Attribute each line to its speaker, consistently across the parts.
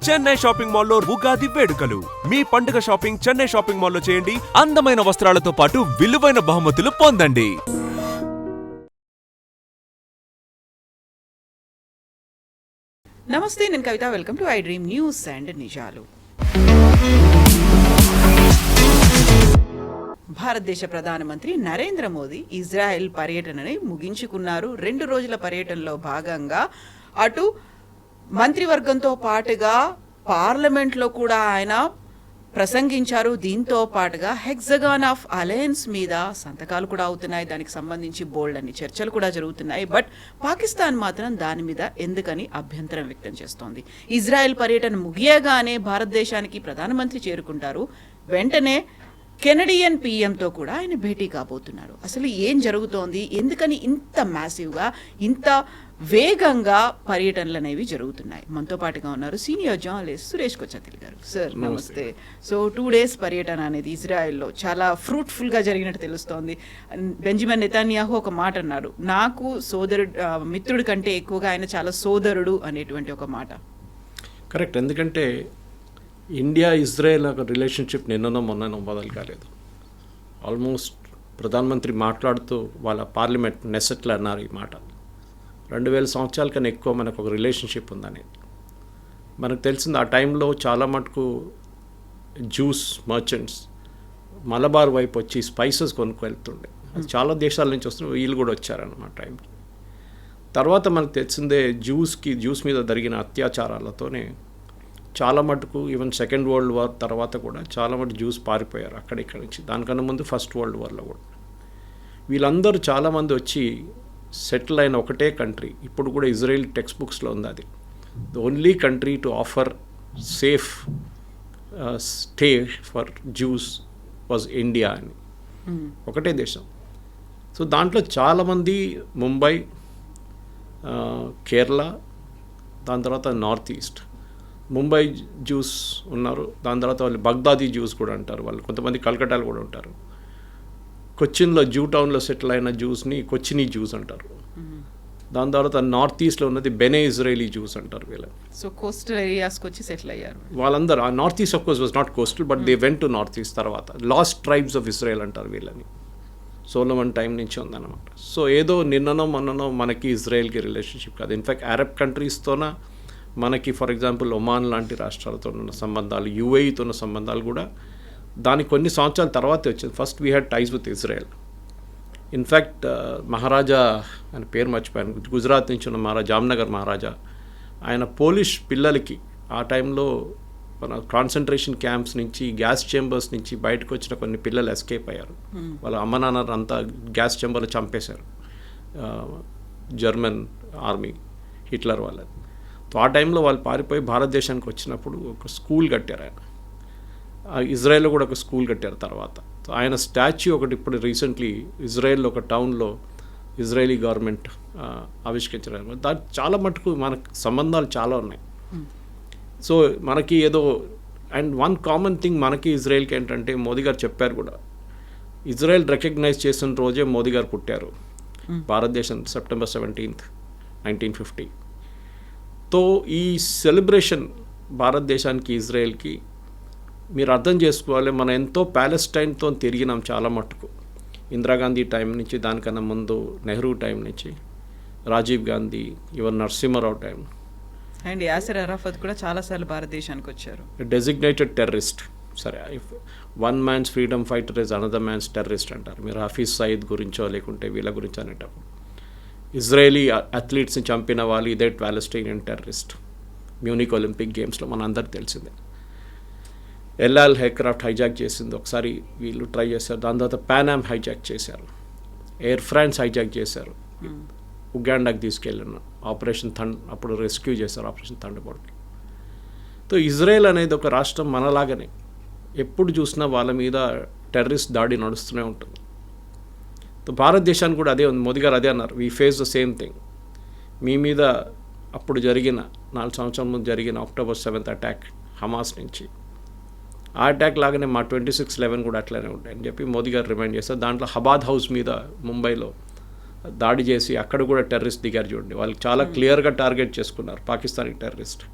Speaker 1: Chennai shopping మాల్లో ఉగాది వేడుకలు. మీ పండుగ షాపింగ్ చెన్నై షాపింగ్ మాల్లో చేయండి. అందమైన వస్త్రాలతో పాటు విలువైన బహుమతులు పొందండి.
Speaker 2: నమస్తే, నేను Kavitha. Welcome to I dream news and నిజాలు. భారతదేశ ప్రధానమంత్రి నరేంద్ర మోదీ ఇజ్రాయెల్ పర్యటనని ముగించుకున్నారు. 2 రోజుల పర్యటనలో భాగంగా అటు మంత్రివర్గంతో పాటుగా పార్లమెంట్లో కూడా ఆయన ప్రసంగించారు. దీంతో పాటుగా హెక్సగాన్ ఆఫ్ అలయన్స్ మీద సంతకాలు కూడా అవుతున్నాయి. దానికి సంబంధించి బోల్డ్ అని చర్చలు కూడా జరుగుతున్నాయి. బట్ పాకిస్తాన్ మాత్రం దాని మీద ఎందుకని అభ్యంతరం వ్యక్తం చేస్తోంది. ఇజ్రాయెల్ పర్యటన ముగియగానే భారతదేశానికి ప్రధానమంత్రి చేరుకుంటారు. వెంటనే కెనడియన్ పీఎంతో కూడా ఆయన భేటీ కాబోతున్నారు. అసలు ఏం జరుగుతోంది, ఎందుకని ఇంత మ్యాసివ్గా ఇంత వేగంగా పర్యటనలు అనేవి జరుగుతున్నాయి? మనతో పాటుగా ఉన్నారు సీనియర్ జర్నలిస్ట్ సురేష్ కొచ్చతిల్ గారు. సార్ నమస్తే. సో 2 days పర్యటన అనేది ఇజ్రాయెల్లో చాలా ఫ్రూట్ఫుల్గా జరిగినట్టు తెలుస్తోంది. బెంజమిన్ నెతన్యాహు ఒక మాట అన్నారు, నాకు మిత్రుడి కంటే ఎక్కువగా ఆయన చాలా సోదరుడు అనేటువంటి ఒక మాట.
Speaker 3: కరెక్ట్. ఎందుకంటే ఇండియా ఇజ్రాయెల్ ఒక రిలేషన్షిప్ నిన్ననో మొన్ననో మొదలు కాలేదు. ఆల్మోస్ట్ ప్రధానమంత్రి మాట్లాడుతూ వాళ్ళ పార్లమెంట్ నెసెట్లో అన్నారు ఈ మాట. 2000 సంవత్సరాల కన్నా ఎక్కువ మనకు ఒక రిలేషన్షిప్ ఉందనేది మనకు తెలిసింది. ఆ టైంలో చాలా మటుకు జ్యూస్ మర్చెంట్స్ మలబార్ వైపు వచ్చి స్పైసెస్ కొనుక్కెళ్తుండే. అది చాలా దేశాల నుంచి వస్తున్న వీళ్ళు కూడా వచ్చారన్నమాట టైంకి. తర్వాత మనకు తెలిసిందే జ్యూస్ మీద జరిగిన అత్యాచారాలతోనే చాలా మటుకు ఈవెన్ సెకండ్ వరల్డ్ వార్ తర్వాత కూడా చాలా మటుకు జ్యూస్ పారిపోయారు అక్కడిక్కడి నుంచి. దానికన్నా ముందు ఫస్ట్ వరల్డ్ వార్లో కూడా వీళ్ళందరూ చాలామంది వచ్చి సెటిల్ అయిన ఒకటే కంట్రీ ఇప్పుడు కూడా ఇజ్రాయెల్ టెక్స్ట్ బుక్స్లో ఉంది. అది the only country to offer safe stay for juice was India అని ఒకటే దేశం. సో దాంట్లో చాలామంది ముంబై, కేరళ, దాని తర్వాత నార్త్ ఈస్ట్. ముంబై జ్యూస్ ఉన్నారు. దాని తర్వాత వాళ్ళు బగ్దాదీ జ్యూస్ కూడా అంటారు. వాళ్ళు కొంతమంది కల్కటాలో కూడా ఉంటారు. కొచ్చిన్లో జూ టౌన్లో సెటిల్ అయిన జ్యూస్ని కొచ్చినీ జ్యూస్ అంటారు. దాని తర్వాత నార్త్ ఈస్ట్లో ఉన్నది బెనే ఇజ్రాయలీ జ్యూస్ అంటారు వీళ్ళని.
Speaker 2: సో కోస్టల్ ఏరియాస్కి వచ్చి సెటిల్ అయ్యారు
Speaker 3: వాళ్ళందరూ. ఆ north east of course was not coastal, but they went to north east. తర్వాత లాస్ట్ ట్రైబ్స్ ఆఫ్ ఇజ్రాయెల్ అంటారు వీళ్ళని. సోలమన్ టైం నుంచి ఉందన్నమాట. సో ఏదో నిన్ననో మొన్ననో మనకి ఇజ్రాయెల్కి రిలేషన్షిప్ కాదు. ఇన్ఫ్యాక్ట్ అరబ్ కంట్రీస్తోన మనకి ఫర్ ఎగ్జాంపుల్ ఒమాన్ లాంటి రాష్ట్రాలతో ఉన్న సంబంధాలు, యుఏఈతో ఉన్న సంబంధాలు కూడా దానికి కొన్ని సంవత్సరాల తర్వాతే వచ్చింది. First we had ties with Israel. In fact maharaja ఆయన పేరు మర్చిపోయాను, గుజరాత్ నుంచి ఉన్న మహారాజా, జామ్నగర్ మహారాజా, ఆయన పోలిష్ పిల్లలకి ఆ టైంలో మన కాన్సన్ట్రేషన్ క్యాంప్స్ నుంచి, గ్యాస్ చేంబర్స్ నుంచి బయటకు వచ్చిన కొన్ని పిల్లలు ఎస్కేప్ అయ్యారు. వాళ్ళ అమ్మ నాన్న అంతా గ్యాస్ చేంబర్లో చంపేశారు జర్మన్ ఆర్మీ, హిట్లర్ వాళ్ళని. ఆ టైంలో వాళ్ళు పారిపోయి భారతదేశానికి వచ్చినప్పుడు ఒక స్కూల్ కట్టారు ఆయన. ఇజ్రాయెల్లో కూడా ఒక స్కూల్ కట్టారు తర్వాత. ఆయన స్టాచ్యూ ఒకటి ఇప్పుడు రీసెంట్లీ ఇజ్రాయెల్లో ఒక టౌన్లో ఇజ్రాయలీ గవర్నమెంట్ ఆవిష్కరించారు. దాని చాలా మటుకు మనకు సంబంధాలు చాలా ఉన్నాయి. సో మనకి ఏదో అండ్ వన్ కామన్ థింగ్ మనకి ఇజ్రాయెల్కి ఏంటంటే, మోదీ గారు చెప్పారు కూడా, ఇజ్రాయెల్ రికగ్నైజ్ చేసిన రోజే మోదీ గారు పుట్టారు. భారతదేశం సెప్టెంబర్ 17, 1950. తో ఈ సెలబ్రేషన్ భారతదేశానికి ఇజ్రాయెల్కి మీరు అర్థం చేసుకోవాలి. మనం ఎంతో ప్యాలెస్టైన్తో తిరిగినాం చాలా మట్టుకు. ఇందిరాగాంధీ టైం నుంచి, దానికన్నా ముందు నెహ్రూ టైం నుంచి, Rajiv Gandhi, even Narasimha Rao time,
Speaker 2: and Yasser Arafat కూడా చాలాసార్లు భారతదేశానికి వచ్చారు.
Speaker 3: Designated terrorist. సరే, if one man's freedom fighter is another man's terrorist అంటారు. మీరు హఫీజ్ సయీద్ గురించో లేకుంటే వీళ్ళ గురించి అనేటప్పుడు ఇజ్రాయేలీ అథ్లీట్స్ని చంపిన వాళ్ళు ఇదే పాలెస్టైనియన్ టెర్రరిస్ట్. మ్యూనిక్ ఒలింపిక్ గేమ్స్లో మన అందరికి తెలిసిందే. ఎల్ఆల్ ఎయిర్క్రాఫ్ట్ హైజాక్ చేసింది ఒకసారి, వీళ్ళు ట్రై చేశారు. దాని తర్వాత పానామ్ హైజాక్ చేశారు. ఎయిర్ ఫ్రాన్స్ హైజాక్ చేశారు, ఉగాండాకి తీసుకెళ్ళిన ఆపరేషన్ అప్పుడు రెస్క్యూ చేశారు, ఆపరేషన్ థండర్బోల్ట్. సో ఇజ్రాయెల్ అనేది ఒక రాష్ట్రం మనలాగానే ఎప్పుడు చూసినా వాళ్ళ మీద టెర్రరిస్ట్ దాడి నడుస్తూనే ఉంటుంది. సో భారతదేశానికి కూడా అదే ఉంది. మోదీ గారు అదే అన్నారు, we face the same thing. మీ మీద అప్పుడు జరిగిన 4 సంవత్సరాల ముందు జరిగిన October 7th అటాక్ హమాస్ నుంచి, ఆ అటాక్ లాగానే మా 26/11 కూడా అట్లనే ఉంటాయని చెప్పి మోదీ గారు రిమైండ్ చేస్తారు. దాంట్లో హబాద్ హౌస్ మీద ముంబైలో దాడి చేసి అక్కడ కూడా టెర్రరిస్ట్ దిగారు చూడండి. వాళ్ళు చాలా క్లియర్గా టార్గెట్ చేసుకున్నారు పాకిస్తానీ టెర్రరిస్ట్.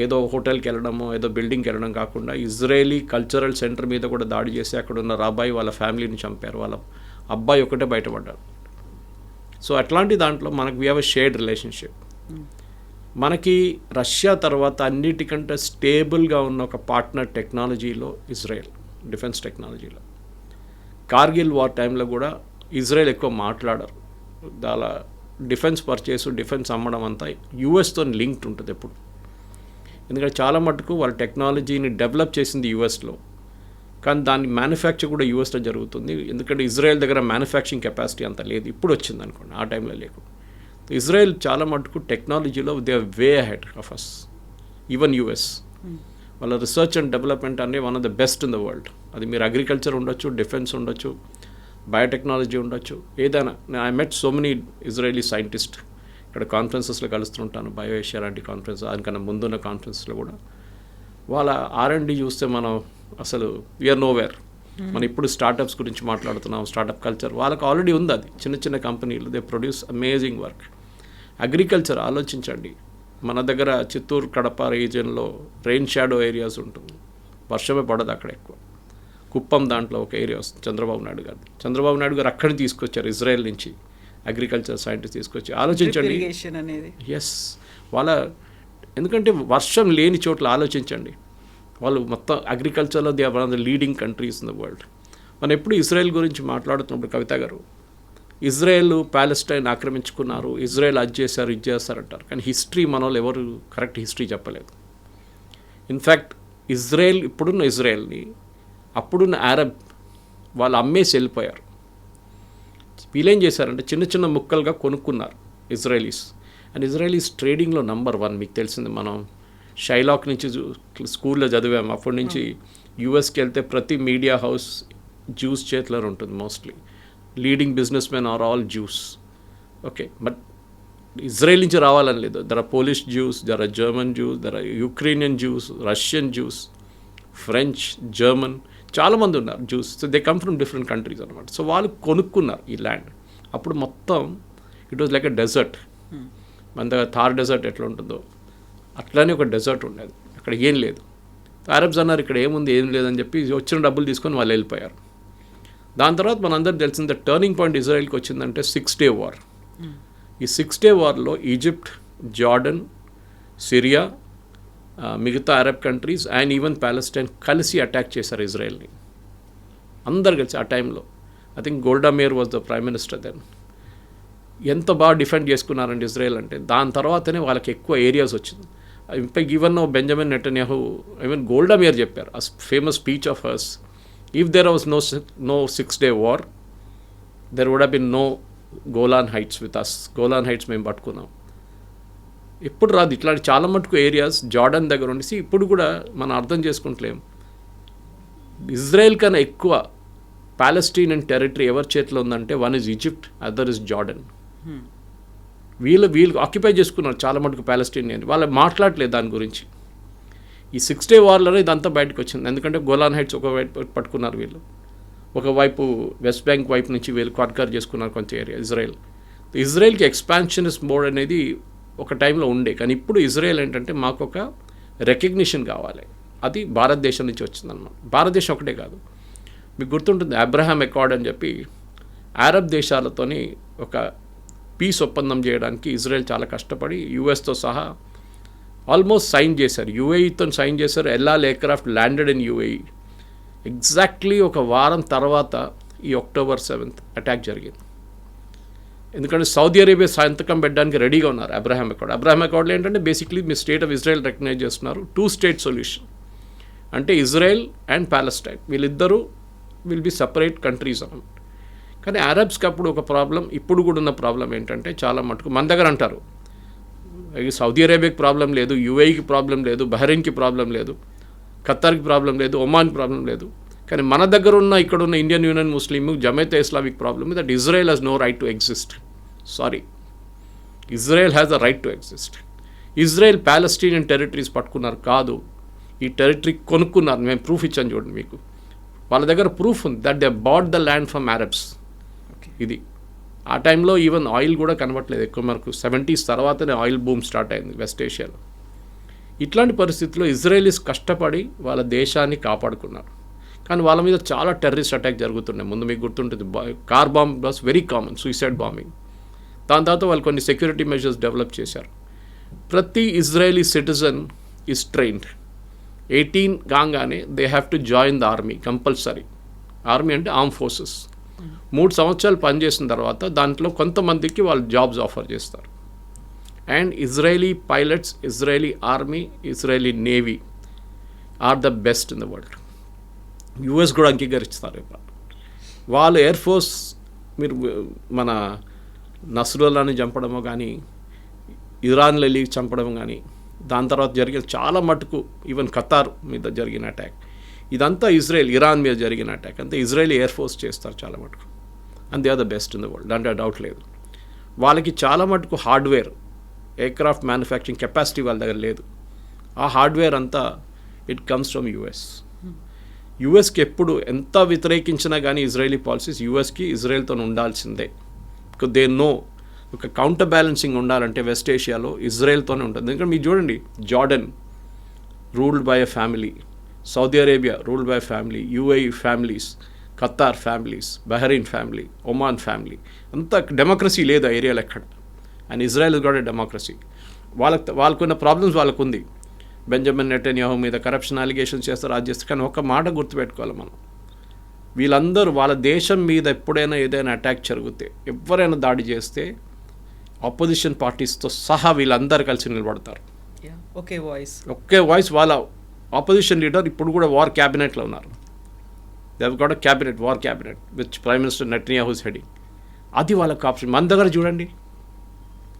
Speaker 3: ఏదో హోటల్కి వెళ్ళడమో ఏదో బిల్డింగ్కి వెళ్ళడం కాకుండా ఇజ్రాయేలీ కల్చరల్ సెంటర్ మీద కూడా దాడి చేసి అక్కడ ఉన్న రాబాయి వాళ్ళ ఫ్యామిలీని చంపారు, వాళ్ళ అబ్బాయి ఒకటే బయటపడ్డారు. సో అట్లాంటి దాంట్లో మనకు we have a shared relationship. మనకి రష్యా తర్వాత అన్నిటికంటే స్టేబుల్గా ఉన్న ఒక పార్ట్నర్ టెక్నాలజీలో ఇజ్రాయెల్, డిఫెన్స్ టెక్నాలజీలో. కార్గిల్ వార్ టైంలో కూడా ఇజ్రాయెల్ ఎక్కువ మాట్లాడరు, దాని డిఫెన్స్ పర్చేసు డిఫెన్స్ అమ్మడం అంతా యూఎస్తో లింక్డ్ ఉంటుంది ఎప్పుడు. ఎందుకంటే చాలా మటుకు వాళ్ళ టెక్నాలజీని డెవలప్ చేసింది యూఎస్లో, కానీ దాని మ్యానుఫ్యాక్చర్ కూడా యూఎస్లో జరుగుతుంది. ఎందుకంటే ఇజ్రాయెల్ దగ్గర మ్యానుఫ్యాక్చరింగ్ కెపాసిటీ అంత లేదు, ఇప్పుడు వచ్చింది అనుకోండి, ఆ టైంలో లేకుండా. ఇజ్రాయెల్ చాలా మటుకు టెక్నాలజీలో they are way ahead of us, even US. వాళ్ళ రీసెర్చ్ అండ్ డెవలప్మెంట్ అనేది one of the best in the world. అది మీరు అగ్రికల్చర్ ఉండొచ్చు, డిఫెన్స్ ఉండొచ్చు, బయోటెక్నాలజీ ఉండొచ్చు, ఏదైనా. I met so many Israeli scientist, ఇక్కడ కాన్ఫరెన్సెస్లో కలుస్తుంటాను, బయో ఏషియా లాంటి కాన్ఫరెన్స్, దానికన్నా ముందున్న కాన్ఫరెన్స్లో కూడా. వాళ్ళ R&D చూస్తే మనం అసలు వీఆర్ నోవేర్. మనం ఇప్పుడు స్టార్టప్స్ గురించి మాట్లాడుతున్నాం, స్టార్టప్ కల్చర్ వాళ్ళకి ఆల్రెడీ ఉంది. అది చిన్న చిన్న కంపెనీలు, they produce amazing work. Agriculture ఆలోచించండి, మన దగ్గర చిత్తూరు కడప రీజియన్లో రెయిన్ షాడో ఏరియాస్ ఉంటుంది, వర్షమే పడదు అక్కడ ఎక్కువ. కుప్పం దాంట్లో ఒక ఏరియా వస్తుంది, చంద్రబాబు నాయుడు గారు అక్కడిని తీసుకొచ్చారు ఇజ్రాయెల్ నుంచి అగ్రికల్చర్ సైంటిస్ట్ తీసుకొచ్చి. ఆలోచించండి, ఎస్ వాళ్ళ, ఎందుకంటే వర్షం లేని చోట్ల ఆలోచించండి, వాళ్ళు మొత్తం అగ్రికల్చర్లో they are one of the leading countries in the world. మనం ఎప్పుడు ఇజ్రాయెల్ గురించి మాట్లాడుతున్నప్పుడు కవిత గారు, ఇజ్రాయెల్ ప్యాలెస్టైన్ ఆక్రమించుకున్నారు, ఇజ్రాయెల్ అది చేశారు ఇది చేస్తారంటారు, కానీ హిస్టరీ మన వాళ్ళు ఎవరు కరెక్ట్ హిస్టరీ చెప్పలేదు. ఇన్ఫ్యాక్ట్ ఇజ్రాయెల్, ఇప్పుడున్న ఇజ్రాయెల్ని అప్పుడున్న అరబ్ వాళ్ళు అమ్మేసి వెళ్ళిపోయారు. వీళ్ళేం చేశారంటే చిన్న చిన్న ముక్కలుగా కొనుక్కున్నారు ఇజ్రాయలీస్. అండ్ ఇజ్రాయలీస్ ట్రేడింగ్లో నంబర్ 1. మీకు తెలిసింది, మనం షైలాక్ నుంచి స్కూల్లో చదివాము, అప్పటి నుంచి యూఎస్కి వెళ్తే ప్రతి మీడియా హౌస్ జ్యూస్ చేతిలో ఉంటుంది mostly. Leading business men are all Jews. Okay, but Israel నుంచి రావాలని లేదు. There are Polish Jews, there are German Jews, there are Ukrainian Jews, Russian Jews, French, German, చాలామంది ఉన్నారు Jews. So they come from different countries అనమాట. సో వాళ్ళు కొనుక్కున్నారు ఈ ల్యాండ్. అప్పుడు మొత్తం it was like a desert. మన దగ్గర థార్ డెజర్ట్ ఎట్లా ఉంటుందో అట్లానే ఒక డెజర్ట్ ఉండేది, అక్కడ ఏం లేదు. అరబ్స్ అన్నారు ఇక్కడ ఏముంది ఏం లేదని చెప్పి వచ్చిన డబ్బులు తీసుకొని వాళ్ళు వెళ్ళిపోయారు. దాని తర్వాత మనందరికి తెలిసింది టర్నింగ్ పాయింట్ ఇజ్రాయెల్కి వచ్చిందంటే 6 Day War. ఈ 6 Day Warలో ఈజిప్ట్, జార్డన్, సిరియా, మిగతా Arab countries and even Palestine కలిసి అటాక్ చేశారు ఇజ్రాయెల్ని, అందరు కలిసి ఆ టైంలో. I think Golda Meir was the prime minister then. ఎంత బాగా డిఫెండ్ చేసుకున్నారంటే ఇజ్రాయెల్ అంటే, దాని తర్వాతనే వాళ్ళకి ఎక్కువ ఏరియాస్ వచ్చింది. In fact even Benjamin Netanyahu, even Golda Meir చెప్పారు ఆ famous speech of hers, if there was no 6 Day War there would have been no Golan Heights with us. Golan Heights మేము పట్టుకున్నాం. ఇప్పుడు రాదు ఇట్లాంటి చాలా మటుకు ఏరియాస్ జార్డన్ దగ్గర ఉండేసి ఇప్పుడు కూడా మనం అర్థం చేసుకుంటలేం. ఇజ్రాయెల్ కన్నా ఎక్కువ ప్యాలెస్టీనియన్ టెరిటరీ ఎవరి చేతిలో ఉందంటే one is Egypt, other is Jordan. వీళ్ళు ఆక్యుపై చేసుకున్నారు చాలా మటుకు ప్యాలెస్టీనియన్. వాళ్ళు మాట్లాడలేదు దాని గురించి. ఈ 6 Day Warలోనే ఇదంతా బయటకు వచ్చింది. ఎందుకంటే గోలాన్ హైట్స్ ఒకవైపు పట్టుకున్నారు వీళ్ళు, ఒకవైపు వెస్ట్ బ్యాంక్ వైపు నుంచి వీళ్ళు కాన్కర్ చేసుకున్నారు కొంచెం ఏరియా ఇజ్రాయెల్. ఇజ్రాయెల్కి ఎక్స్పాన్షనిస్ట్ మోడ్ అనేది ఒక టైంలో ఉండే, కానీ ఇప్పుడు ఇజ్రాయెల్ ఏంటంటే మాకు ఒక రికగ్నిషన్ కావాలి, అది భారతదేశం నుంచి వచ్చిందన్నమాట. భారతదేశం ఒకటే కాదు, మీకు గుర్తుంటుంది అబ్రహాం అకార్డ్ అని చెప్పి అరబ్ దేశాలతోని ఒక పీస్ ఒప్పందం చేయడానికి ఇజ్రాయెల్ చాలా కష్టపడి యూఎస్తో సహా ఆల్మోస్ట్ సైన్ చేశారు. యూఏఈతో సైన్ చేశారు. El Al aircraft landed in UAE. Exactly ఒక వారం తర్వాత ఈ October 7th అటాక్ జరిగింది. ఎందుకంటే సౌదీ అరేబియా సంతకం పెట్టడానికి రెడీగా ఉన్నారు అబ్రహాం అకార్డ్లో ఏంటంటే బేసిక్లీ మీ స్టేట్ ఆఫ్ ఇజ్రాయెల్ రికగ్నైజ్ చేస్తున్నారు. 2 State సొల్యూషన్ అంటే ఇజ్రాయెల్ అండ్ ప్యాలెస్టైన్ వీళ్ళిద్దరూ విల్ బి సపరేట్ కంట్రీస్ అన్నమాట. కానీ అరబ్స్కి అప్పుడు ఒక ప్రాబ్లం, ఇప్పుడు కూడా ఉన్న ప్రాబ్లం ఏంటంటే చాలా మటుకు మన దగ్గర అంటారు సౌదీ అరేబియాకి ప్రాబ్లం లేదు, యూఏఈకి ప్రాబ్లం లేదు, బహ్రెయిన్కి ప్రాబ్లం లేదు, ఖత్తర్కి ప్రాబ్లం లేదు, ఒమాన్కి ప్రాబ్లం లేదు. కానీ మన దగ్గర ఉన్న ఇక్కడ ఉన్న Indian Union Muslim, Jamaat-e Islami problem that Israel has no right to exist. Sorry, Israel has the right to exist. Israel Palestinian territories పట్టుకున్నారు కాదు, ఈ టెరిటరీ కొనుక్కున్నారు. మేము ప్రూఫ్ ఇచ్చాను చూడండి మీకు, వాళ్ళ దగ్గర ప్రూఫ్ ఉంది that they bought the land from Arabs. ఇది ఆ టైంలో ఈవెన్ ఆయిల్ కూడా కనబట్టలేదు ఎక్కువ, మనకు 70s తర్వాతనే ఆయిల్ బూమ్ స్టార్ట్ అయింది వెస్ట్ ఏషియాలో. ఇట్లాంటి పరిస్థితుల్లో ఇజ్రాయలీస్ కష్టపడి వాళ్ళ దేశాన్ని కాపాడుకున్నారు. కానీ వాళ్ళ మీద చాలా టెర్రరిస్ట్ అటాక్ జరుగుతున్నాయి. ముందు మీకు గుర్తుంటుంది, car bomb was very common, suicide bombing. దాని తర్వాత వాళ్ళు కొన్ని సెక్యూరిటీ మెజర్స్ డెవలప్ చేశారు. ప్రతి ఇజ్రాయలీ సిటిజన్ ఈజ్ ట్రైన్డ్. 18 కాగానే they have to join the army compulsory. Army అంటే ఆర్మ్ ఫోర్సెస్. 3 సంవత్సరాలు పనిచేసిన తర్వాత దాంట్లో కొంతమందికి వాళ్ళు జాబ్స్ ఆఫర్ చేస్తారు. And Israeli pilots, Israeli army, Israeli navy are the best in the world. US కూడా అంగీకరిస్తారు. ఇప్పుడు వాళ్ళు ఎయిర్ ఫోర్స్, మీరు మన నస్రుల్లాని చంపడమో కానీ, ఇరాన్లో వెళ్ళి చంపడం కానీ, దాని తర్వాత జరిగిన చాలా మటుకు ఈవెన్ ఖతార్ మీద జరిగిన అటాక్, ఇదంతా ఇరాన్ మీద జరిగిన అటాక్ అంతా ఇజ్రాయలీ ఎయిర్ ఫోర్స్ చేస్తారు చాలా మటుకు. And they are the best in the world, దాంట్లో డౌట్ లేదు. వాళ్ళకి చాలా మటుకు హార్డ్వేర్, ఎయిర్క్రాఫ్ట్ మ్యానుఫ్యాక్చరింగ్ కెపాసిటీ వాళ్ళ దగ్గర లేదు. ఆ హార్డ్వేర్ అంతా ఇట్ కమ్స్ ఫ్రమ్ యుఎస్. యుఎస్కి ఎప్పుడు ఎంత వ్యతిరేకించినా కానీ ఇజ్రాయలీ పాలసీస్ యుఎస్కి ఇజ్రాయెల్తో ఉండాల్సిందే. బికాజ్ దే నో ఒక కౌంటర్ బ్యాలెన్సింగ్ ఉండాలంటే వెస్ట్ ఏషియాలో ఇజ్రాయెల్తోనే ఉంటుంది. ఎందుకంటే మీరు చూడండి, Jordan ruled by a family, Saudi Arabia ruled by family, UAE families, Qatar families, Bahrain family, Oman family, అంత డెమోక్రసీ లేదు ఆ ఏరియాలో ఎక్కడ. And Israel is got a democracy. వాళ్ళకున్న ప్రాబ్లమ్స్ వాళ్ళకు ఉంది. బెంజమిన్ నెటన్యాహు మీద కరప్షన్ అలిగేషన్స్ చేస్తారు, అది చేస్తారు. కానీ ఒక మాట గుర్తుపెట్టుకోవాలి మనం, వీళ్ళందరూ వాళ్ళ దేశం మీద ఎప్పుడైనా ఏదైనా అటాక్ జరిగితే, ఎవరైనా దాడి చేస్తే ఆపోజిషన్ పార్టీస్తో సహా వీళ్ళందరూ కలిసి నిలబడతారు.
Speaker 2: Okay
Speaker 3: voice. వాళ్ళ ఆపోజిషన్ లీడర్ ఇప్పుడు కూడా వార్ క్యాబినెట్లో ఉన్నారు. They have got a cabinet, war cabinet which prime minister Netanyahu is heading. అది వాళ్ళకి ఆప్షన్. మన దగ్గర చూడండి,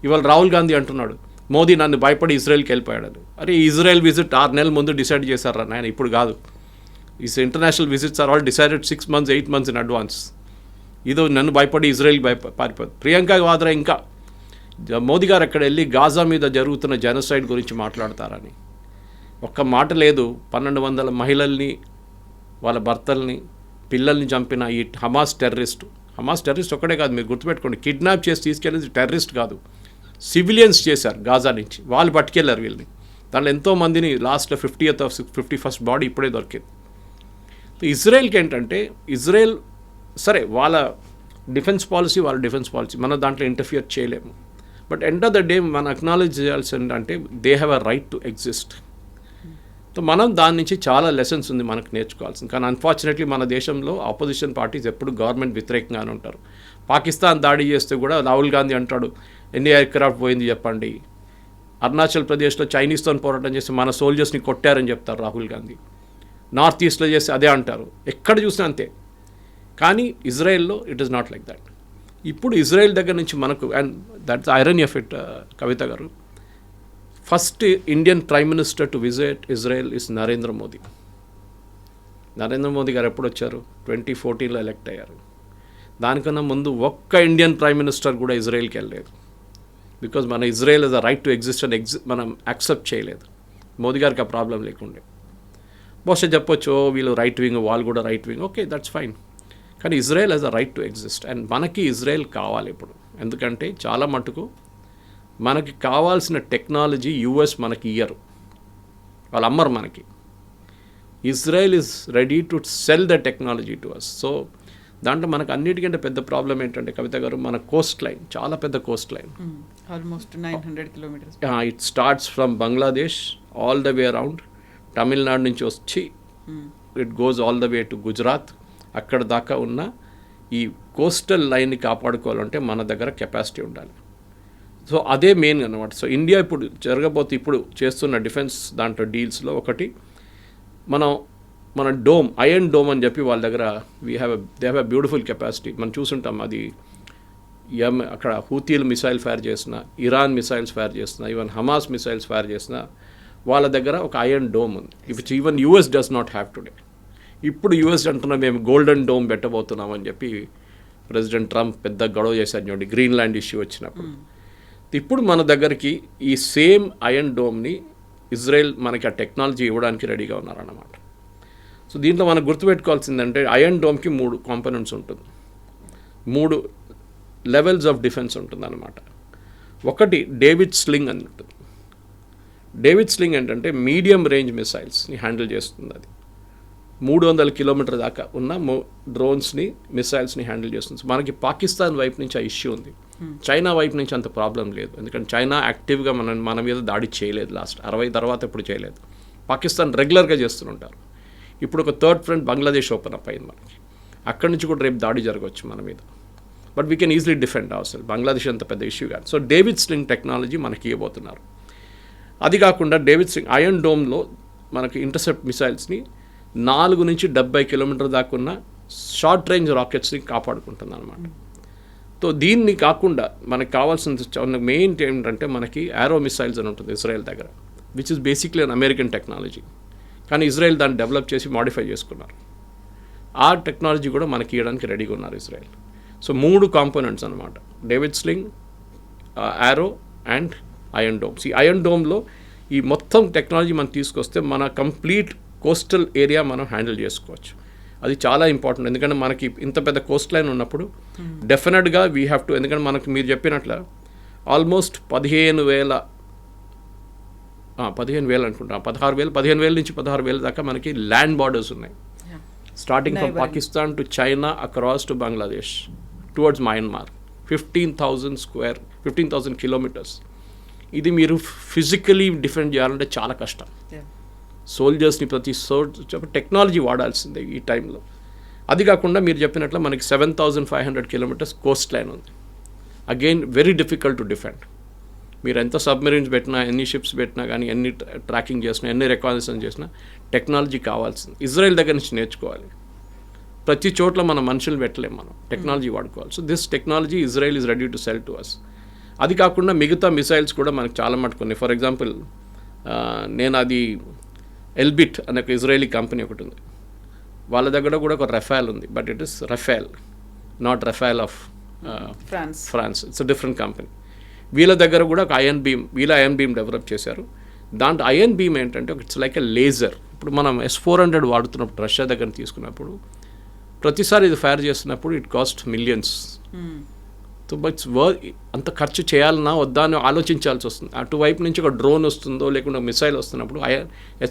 Speaker 3: ఇవాళ రాహుల్ గాంధీ అంటున్నాడు మోదీ నన్ను భయపడి ఇజ్రాయెల్కి వెళ్ళిపోయాడు. అరే ఇజ్రాయెల్ విజిట్ 6 నెలల ముందు డిసైడ్ చేశారా నాయన, ఇప్పుడు కాదు. ఈ international visits are all decided 6 months 8 months in advance. ఇదో నన్ను భయపడి ఇజ్రాయెల్కి పారిపోదు. ప్రియాంక వాద్రా ఇంకా మోదీ గారు అక్కడ వెళ్ళి గాజా మీద జరుగుతున్న జెనోసైడ్ గురించి మాట్లాడతారని ఒక్క మాట లేదు. 1200 మహిళల్ని, వాళ్ళ భర్తల్ని, పిల్లల్ని చంపిన ఈ హమాస్ టెర్రరిస్ట్ ఒక్కడే కాదు, మీరు గుర్తుపెట్టుకోండి, కిడ్నాప్ చేసి తీసుకెళ్ళేది టెర్రరిస్ట్ కాదు, సివిలియన్స్ చేశారు గాజా నుంచి. వాళ్ళు పట్టుకెళ్ళారు వీళ్ళని. దాంట్లో ఎంతోమందిని లాస్ట్లో 51st బాడీ ఇప్పుడే దొరికింది. ఇజ్రాయెల్కి ఏంటంటే, ఇజ్రాయెల్ సరే వాళ్ళ డిఫెన్స్ పాలసీ మనం దాంట్లో ఇంటర్ఫియర్ చేయలేము. But end of the day మనం అక్నాలెడ్జ్ చేయాల్సి ఏంటంటే they have a right to exist. So మనం దాని నుంచి చాలా లెసన్స్ ఉంది మనకు నేర్చుకోవాల్సింది. కానీ అన్ఫార్చునేట్లీ మన దేశంలో ఆపోజిషన్ పార్టీస్ ఎప్పుడు గవర్నమెంట్ వ్యతిరేకంగానే ఉంటారు. పాకిస్తాన్ దాడి చేస్తే కూడా రాహుల్ గాంధీ అంటాడు ఎన్ని ఎయిర్క్రాఫ్ట్ పోయింది చెప్పండి. అరుణాచల్ ప్రదేశ్లో చైనీస్తో పోరాటం చేసి మన సోల్జర్స్ని కొట్టారని చెప్తారు రాహుల్ గాంధీ. నార్త్ ఈస్ట్లో చేసి అదే అంటారు. ఎక్కడ చూసినా అంతే. కానీ ఇజ్రాయెల్లో it is not like that. ఇప్పుడు ఇజ్రాయెల్ దగ్గర నుంచి మనకు, and that's irony of it Kavitha garu, first Indian prime minister to visit Israel is Narendra Modi. Narendra Modi garu ఎప్పుడు వచ్చారు? 2014లో ఎలక్ట్ అయ్యారు. దానికన్నా ముందు ఒక్క ఇండియన్ ప్రైమ్ మినిస్టర్ కూడా ఇజ్రాయెల్కి వెళ్ళలేదు. బికాజ్ మన Israel is the right to exist అని మనం యాక్సెప్ట్ చేయలేదు. మోదీ గారికి ఆ ప్రాబ్లం లేకుండే. బహుశా చెప్పొచ్చు వీళ్ళు రైట్ వింగ్, వాళ్ళు కూడా right wing, okay that's fine. కానీ Israel has the right to exist. And మనకి ఇజ్రాయెల్ కావాలి ఇప్పుడు. ఎందుకంటే చాలా మటుకు మనకి కావాల్సిన టెక్నాలజీ యూఎస్ మనకి ఇయ్యరు, వాళ్ళు అమ్మరు మనకి. Israel is ready to sell the technology to us. So దాంట్లో మనకు అన్నిటికంటే పెద్ద ప్రాబ్లం ఏంటంటే కవిత గారు, మన కోస్ట్ లైన్ చాలా పెద్ద Coast line,
Speaker 2: almost 900 kilometers.
Speaker 3: It starts from Bangladesh all the way around, Tamil Nadu నుంచి వచ్చి it goes all the way to Gujarat. అక్కడ దాకా ఉన్న ఈ కోస్టల్ లైన్ని కాపాడుకోవాలంటే మన దగ్గర కెపాసిటీ ఉండాలి. సో అదే మెయిన్ అనమాట. సో ఇండియా ఇప్పుడు చేస్తున్న డిఫెన్స్ దాంట్లో డీల్స్లో ఒకటి, మన డోమ్, ఐరన్ డోమ్ అని చెప్పి వాళ్ళ దగ్గర they have a beautiful capacity. మనం చూసుంటాం. అది అక్కడ హూతీలు మిసైల్ ఫైర్ చేసిన, ఇరాన్ మిసైల్స్ ఫైర్ చేసిన, ఈవెన్ హమాస్ మిసైల్స్ ఫైర్ చేసిన వాళ్ళ దగ్గర ఒక ఐరన్ డోమ్ ఉంది, which even US does not have today. ఇప్పుడు యూఎస్ అంటున్నా మేము గోల్డెన్ డోమ్ పెట్టబోతున్నాం అని చెప్పి ప్రెసిడెంట్ ట్రంప్ పెద్ద గొడవ చేశారు చూడండి గ్రీన్లాండ్ ఇష్యూ వచ్చినప్పుడు. ఇప్పుడు మన దగ్గరికి ఈ సేమ్ ఐరన్ డోమ్ని ఇజ్రాయెల్ మనకి ఆ టెక్నాలజీ ఇవ్వడానికి రెడీగా ఉన్నారన్నమాట. సో దీంట్లో మనం గుర్తుపెట్టుకోవాల్సిందంటే ఐరన్ డోమ్కి 3 కాంపోనెంట్స్ ఉంటుంది, 3 లెవెల్స్ ఆఫ్ డిఫెన్స్ ఉంటుంది అన్నమాట. ఒకటి డేవిడ్ స్లింగ్ అని ఉంటుంది. డేవిడ్ స్లింగ్ ఏంటంటే మీడియం రేంజ్ మిసైల్స్ని హ్యాండిల్ చేస్తుంది. అది 300 కిలోమీటర్ దాకా ఉన్న డ్రోన్స్ని మిసైల్స్ని హ్యాండిల్ చేస్తుంది. మనకి పాకిస్తాన్ వైపు నుంచి ఆ ఇష్యూ ఉంది. చైనా వైపు నుంచి అంత ప్రాబ్లం లేదు, ఎందుకంటే చైనా యాక్టివ్గా మన మీద దాడి చేయలేదు. లాస్ట్ 60 తర్వాత ఎప్పుడు చేయలేదు. పాకిస్తాన్ రెగ్యులర్గా చేస్తుంటారు. ఇప్పుడు ఒక third front Bangladesh open up అయింది మనకి. అక్కడి నుంచి కూడా రేపు దాడి జరగవచ్చు మన మీద. But we can easily defend our. Bangladesh అంత పెద్ద ఇష్యూ కాదు. సో డేవిడ్ స్లింగ్ టెక్నాలజీ మనకి ఇవ్వబోతున్నారు. అది కాకుండా డేవిడ్ స్లింగ్ ఐరన్ డోమ్లో మనకి ఇంటర్సెప్ట్ మిసైల్స్ని 4 నుంచి 70 కిలోమీటర్ దాకా ఉన్న షార్ట్ రేంజ్ రాకెట్స్ని కాపాడుకుంటుంది అనమాట. సో దీన్ని కాకుండా మనకు కావాల్సిన మెయిన్ ఏంటంటే మనకి యారో మిసైల్స్ అని ఉంటుంది ఇజ్రాయెల్ దగ్గర, which is basically an American technology. కానీ ఇజ్రాయెల్ దాన్ని డెవలప్ చేసి మాడిఫై చేసుకున్నారు. ఆ టెక్నాలజీ కూడా మనకి ఇవ్వడానికి రెడీగా ఉన్నారు ఇజ్రాయెల్. సో 3 కాంపోనెంట్స్ అనమాట, David Sling, Arrow and Iron Domes. ఈ ఐరన్ డోమ్లో ఈ మొత్తం టెక్నాలజీ మనం తీసుకొస్తే మన కంప్లీట్ కోస్టల్ ఏరియా మనం హ్యాండిల్ చేసుకోవచ్చు. అది చాలా ఇంపార్టెంట్, ఎందుకంటే మనకి ఇంత పెద్ద కోస్ట్ లైన్ ఉన్నప్పుడు డెఫినెట్గా వీ హ్యావ్ టు, ఎందుకంటే మనకి మీరు చెప్పినట్ల ఆల్మోస్ట్ 15,000 అనుకుంటా, 15,000 నుంచి 16,000 దాకా మనకి ల్యాండ్ బార్డర్స్ ఉన్నాయి. Starting from Pakistan to China across to Bangladesh towards Myanmar. 15,000 kilometres. ఇది మీరు ఫిజికలీ డిఫెండ్ చేయాలంటే చాలా కష్టం. సోల్జర్స్ని ప్రతి టెక్నాలజీ వాడాల్సిందే ఈ టైంలో. అది కాకుండా మీరు చెప్పినట్లు మనకి 7,500 కిలోమీటర్స్ కోస్ట్ లైన్ ఉంది. Again very difficult to defend. మీరు ఎంత సబ్మెరీన్స్ పెట్టినా, ఎన్ని షిప్స్ పెట్టినా కానీ, ఎన్ని ట్రాకింగ్ చేసినా, ఎన్ని రికాగ్నిషన్ చేసినా టెక్నాలజీ కావాల్సింది. ఇజ్రాయెల్ దగ్గర నుంచి నేర్చుకోవాలి. ప్రతి చోట్ల మన మనుషులు పెట్టలేము, మనం టెక్నాలజీ వాడుకోవాలి. So this technology Israel is ready to sell to us. అది కాకుండా మిగతా మిసైల్స్ కూడా మనకు చాలా మట్టుకున్నాయి. ఫర్ ఎగ్జాంపుల్ నేను అది ఎల్బిట్ అనే ఒక ఇజ్రాయలీ కంపెనీ ఒకటి ఉంది, వాళ్ళ దగ్గర కూడా ఒక రఫాల్ ఉంది. But it is Rafael, not Rafale of France. It's different company. వీళ్ళ దగ్గర కూడా ఒక ఐరన్ బీమ్ డెవలప్ చేశారు. దాంట్లో ఐరన్ బీమ్ ఏంటంటే ఇట్స్ లైక్ ఎ లేజర్. ఇప్పుడు మనం S-400 వాడుతున్నప్పుడు రష్యా దగ్గర తీసుకున్నప్పుడు ప్రతిసారి ఇది ఫైర్ చేస్తున్నప్పుడు it cost millions. So but అంత ఖర్చు చేయాలన్నా వద్దా అని ఆలోచించాల్సి వస్తుంది. అటువైపు నుంచి ఒక డ్రోన్ వస్తుందో లేకుండా మిసైల్ వస్తున్నప్పుడు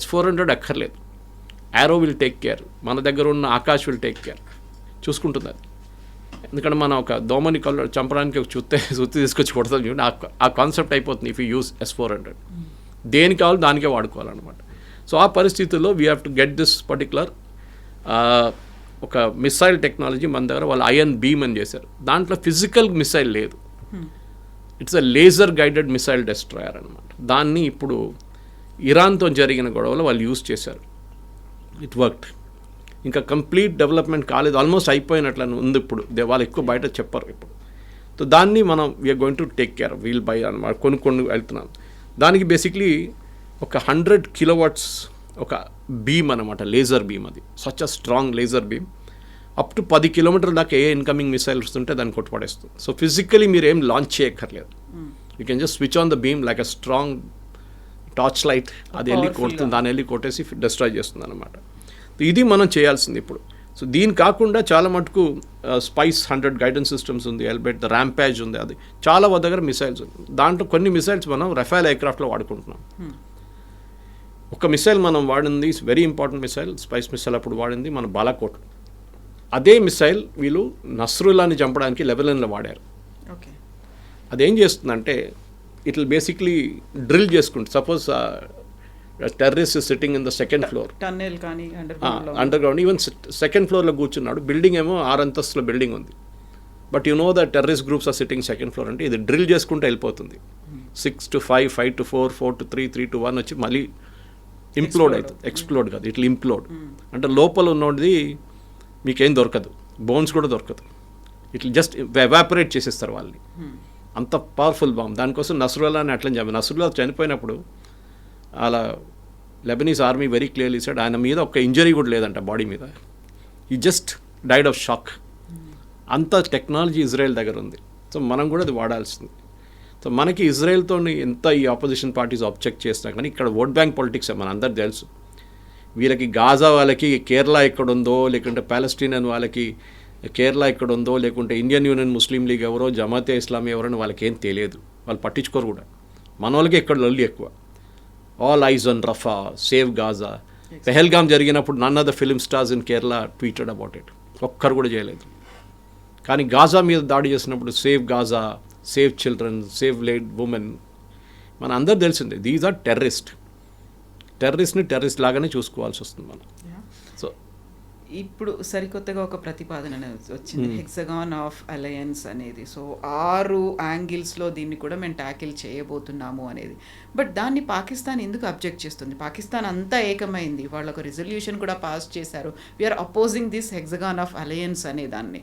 Speaker 3: S-400 అక్కర్లేదు. యారో విల్ టేక్ కేర్, మన దగ్గర ఉన్న ఆకాష్ విల్ టేక్ కేర్, చూసుకుంటుంది అది. ఎందుకంటే మనం ఒక దోమని చంపడానికి ఒక సుత్తి తీసుకొచ్చి కొడతాం చూడండి, ఆ కాన్సెప్ట్ అయిపోతుంది ఇఫ్ యూ యూస్ S-400. దేనికి కావాలో దానికే వాడుకోవాలన్నమాట. సో ఆ పరిస్థితుల్లో we have to get this particular ఒక మిసైల్ టెక్నాలజీ మన దగ్గర వాళ్ళు ఐరన్ బీమ్ అని చేశారు. దాంట్లో ఫిజికల్ మిసైల్ లేదు, it's a laser guided missile destroyer అనమాట. దాన్ని ఇప్పుడు ఇరాన్తో జరిగిన గొడవలో వాళ్ళు యూజ్ చేశారు. It worked. ఇంకా కంప్లీట్ డెవలప్మెంట్ కాలేదు, ఆల్మోస్ట్ అయిపోయినట్లు ఉంది ఇప్పుడు. వాళ్ళు ఎక్కువ బయట చెప్పరు ఇప్పుడు. సో దాన్ని మనం we're going to take care, we'll buy అనమాట, కొనుక్కొని వెళ్తున్నాం. దానికి బేసిక్లీ ఒక 100 కిలోవాట్స్ ఒక బీమ్ అనమాట, లేజర్ బీమ్. అది such a strong laser beam. Up to 10 కిలోమీటర్ల దాకా ఏ ఇన్కమింగ్ మిసైల్ వస్తుంటే దాన్ని కొట్టుపడేస్తుంది. సో ఫిజికలీ మీరు ఏం లాంచ్ చేయక్కర్లేదు, you can just switch on the beam like a strong torch light. అది వెళ్ళి కొడుతుంది, దాన్ని వెళ్ళి కొట్టేసి డిస్ట్రాయ్ చేస్తుంది అనమాట. ఇది మనం చేయాల్సింది ఇప్పుడు. సో దీని కాకుండా చాలా మటుకు స్పైస్ 100 గైడెన్స్ సిస్టమ్స్ ఉంది, ఎల్బెట్ ద ర్యాంపేజ్ ఉంది. అది చాలా దగ్గర మిసైల్స్ ఉంది. దాంట్లో కొన్ని మిసైల్స్ మనం రఫాల్ ఎయిర్క్రాఫ్ట్లో వాడుకుంటున్నాం. ఒక మిసైల్ మనం వాడింది very important missile, spice missile అప్పుడు వాడింది మన బాలాకోట్. అదే మిసైల్ వీళ్ళు నస్రుల్లాని చంపడానికి లెబనాన్లో వాడారు. అదేం చేస్తుందంటే ఇట్ విల్ బేసిక్లీ డ్రిల్ చేసుకుంటుంది. Suppose terrorist sitting in the second floor, under ground, even second ఫ్లోర్లో కూర్చున్నాడు. బిల్డింగ్ ఏమో 6 అంతస్తుల బిల్డింగ్ ఉంది. But you know the terrorist groups are sitting second floor. అంటే ఇది డ్రిల్ చేసుకుంటూ వెళ్ళిపోతుంది. 6 to 5, 5 to 4, 4 to 3, 3 to 1 వచ్చి మళ్ళీ ఇంప్లోడ్ అవుతుంది. ఎక్స్ప్లోడ్ కాదు, ఇట్లా ఇంప్లోడ్. అంటే లోపల ఉన్నది మీకేం దొరకదు, బోన్స్ కూడా దొరకదు. ఇట్లా జస్ట్ ఎవాపరేట్ చేసేస్తారు వాళ్ళని. అంత పవర్ఫుల్ బాంబ్. దానికోసం నస్రుల్లాని అట్లా చెప్పి, నస్రుల్లా చనిపోయినప్పుడు అలా Lebanese army very clearly said ఆయన మీద ఒక ఇంజరీ కూడా లేదంట బాడీ మీద. ఈ జస్ట్ డైడ్ ఆఫ్ షాక్. అంత టెక్నాలజీ ఇజ్రాయెల్ దగ్గర ఉంది. సో మనం కూడా అది వాడాల్సింది. సో మనకి ఇజ్రాయెల్తో ఎంత ఈ ఆపోజిషన్ పార్టీస్ ఆబ్జెక్ట్ చేసినా కానీ ఇక్కడ ఓట్ బ్యాంక్ పాలిటిక్స్ మన అందరు తెలుసు. వీళ్ళకి గాజా వాళ్ళకి కేరళ ఎక్కడుందో, లేకుంటే పాలస్తీనియన్ వాళ్ళకి కేరళ ఎక్కడుందో, లేకుంటే ఇండియన్ యూనియన్ ముస్లిం లీగ్ ఎవరో, జమాతే ఇస్లామీ ఎవరని వాళ్ళకి ఏం తెలియదు, వాళ్ళు పట్టించుకోరు కూడా. మన వాళ్ళకి ఎక్కడ లొల్లి ఎక్కువ. All eyes on Rafah, save Gaza. Pahalgam జరిగినప్పుడు none of the film stars in Kerala tweeted about it. ఒక్కరు కూడా చేయలేదు. కానీ గాజా మీద దాడి చేసినప్పుడు save Gaza, save children, save lady women, మన అందరు తెలిసిందే దీస్ ఆర్ టెర్రరిస్ట్ని టెర్రరిస్ట్ లాగానే చూసుకోవాల్సి వస్తుంది మనం. సో
Speaker 2: ఇప్పుడు సరికొత్తగా ఒక ప్రతిపాదన అనేది వచ్చింది, హెక్సగాన్ ఆఫ్ అలయన్స్ అనేది. సో 6 యాంగిల్స్లో దీన్ని కూడా మేము ట్యాకిల్ చేయబోతున్నాము అనేది. బట్ దాన్ని పాకిస్తాన్ ఎందుకు అబ్జెక్ట్ చేస్తుంది? పాకిస్తాన్ అంతా ఏకమైంది, వాళ్ళు ఒక రిజల్యూషన్ కూడా పాస్ చేశారు, we're opposing this hexagon of alliance అనే దాన్ని.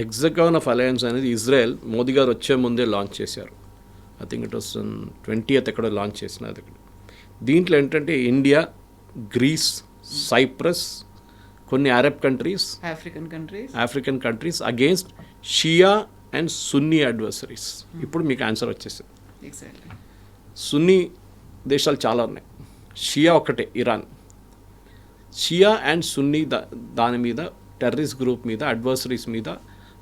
Speaker 3: హెక్సగాన్ ఆఫ్ అలయన్స్ అనేది ఇజ్రాయెల్ మోదీ గారు వచ్చే ముందే లాంచ్ చేశారు. I think it was 20th ఎక్కడో లాంచ్ చేసినది. దీంట్లో ఏంటంటే ఇండియా, గ్రీస్, సైప్రస్, కొన్ని Arab countries, African countries against Shia and Sunni adversaries. ఇప్పుడు మీకు ఆన్సర్ వచ్చేసింది. సున్నీ దేశాలు చాలా ఉన్నాయి, షియా ఒకటే ఇరాన్. షియా అండ్ సున్నీ దాని మీద, టెర్రరిస్ట్ గ్రూప్ మీద, అడ్వర్సరీస్ మీద